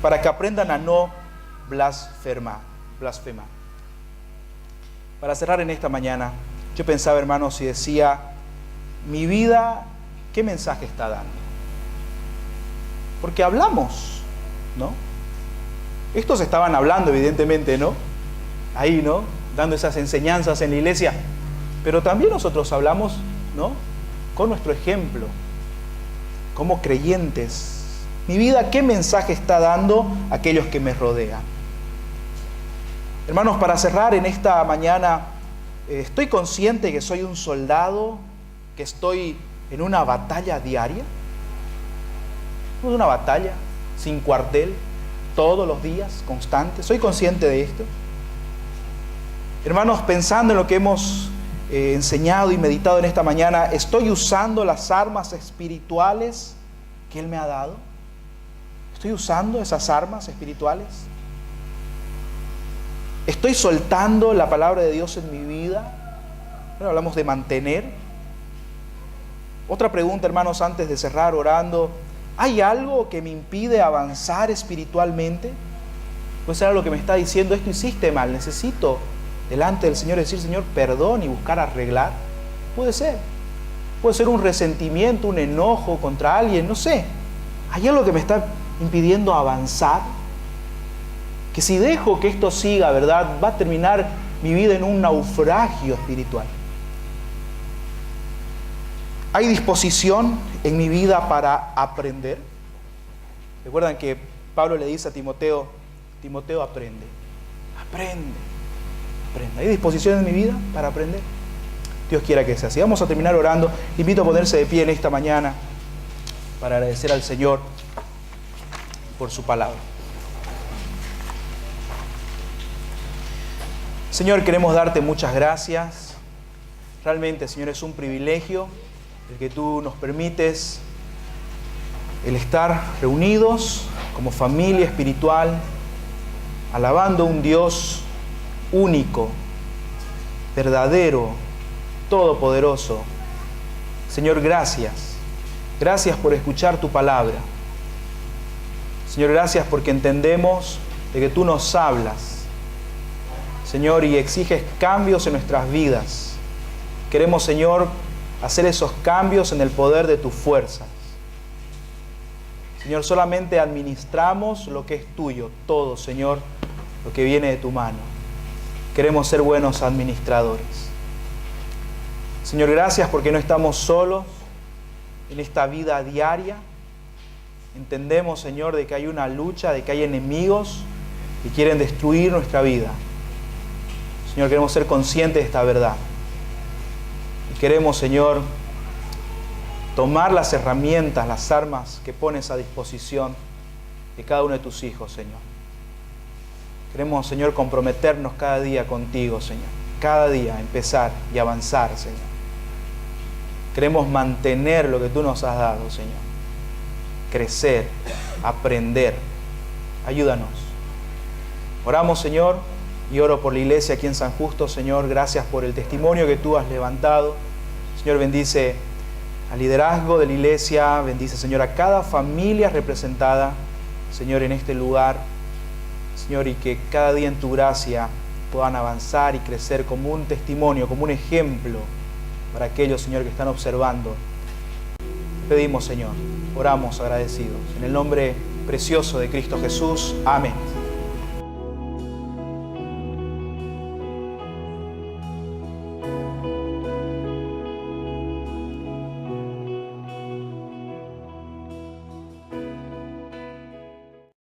para que aprendan a no blasfemar. Para cerrar en esta mañana, yo pensaba, hermanos, y decía, mi vida, ¿qué mensaje está dando? Porque hablamos, ¿no? Estos estaban hablando, evidentemente, ¿no?, ahí, ¿no? Dando esas enseñanzas en la iglesia. Pero también nosotros hablamos, ¿no? Con nuestro ejemplo, como creyentes. Mi vida, ¿qué mensaje está dando a aquellos que me rodean? Hermanos, para cerrar en esta mañana, ¿estoy consciente que soy un soldado, que estoy en una batalla diaria? ¿Es una batalla sin cuartel, todos los días, constante? ¿Soy consciente de esto? Hermanos, pensando en lo que hemos enseñado y meditado en esta mañana, ¿estoy usando las armas espirituales que Él me ha dado? ¿Estoy usando esas armas espirituales? ¿Estoy soltando la palabra de Dios en mi vida? Bueno, hablamos de mantener. Otra pregunta, hermanos, antes de cerrar orando. ¿Hay algo que me impide avanzar espiritualmente? Pues era lo que me está diciendo, esto hiciste mal, necesito delante del Señor decir, Señor, perdón, y buscar arreglar. Puede ser un resentimiento, un enojo contra alguien, no sé. ¿Hay algo que me está impidiendo avanzar? Que si dejo que esto siga, ¿verdad?, va a terminar mi vida en un naufragio espiritual. ¿Hay disposición en mi vida para aprender? Recuerdan que Pablo le dice a Timoteo, Timoteo, aprende. ¿Hay disposición en mi vida para aprender? Dios quiera que sea así. Vamos a terminar orando. Invito a ponerse de pie en esta mañana para agradecer al Señor por su palabra. Señor, queremos darte muchas gracias. Realmente, Señor, es un privilegio el que tú nos permites el estar reunidos como familia espiritual, alabando a un Dios único, verdadero, todopoderoso. Señor, gracias. Gracias por escuchar tu palabra. Señor, gracias porque entendemos de que tú nos hablas, Señor, y exiges cambios en nuestras vidas. Queremos, Señor, hacer esos cambios en el poder de tus fuerzas. Señor, solamente administramos lo que es tuyo, todo, Señor, lo que viene de tu mano. Queremos ser buenos administradores. Señor, gracias porque no estamos solos en esta vida diaria. Entendemos, Señor, de que hay una lucha, de que hay enemigos que quieren destruir nuestra vida. Señor, queremos ser conscientes de esta verdad. Y queremos, Señor, tomar las herramientas, las armas que pones a disposición de cada uno de tus hijos, Señor. Queremos, Señor, comprometernos cada día contigo, Señor. Cada día empezar y avanzar, Señor. Queremos mantener lo que tú nos has dado, Señor. Crecer, aprender. Ayúdanos. Oramos, Señor, y oro por la iglesia aquí en San Justo, Señor. Gracias por el testimonio que tú has levantado. Señor, bendice al liderazgo de la iglesia. Bendice, Señor, a cada familia representada, Señor, en este lugar. Señor, y que cada día en tu gracia puedan avanzar y crecer como un testimonio, como un ejemplo para aquellos, Señor, que están observando. Pedimos, Señor, oramos agradecidos. En el nombre precioso de Cristo Jesús. Amén.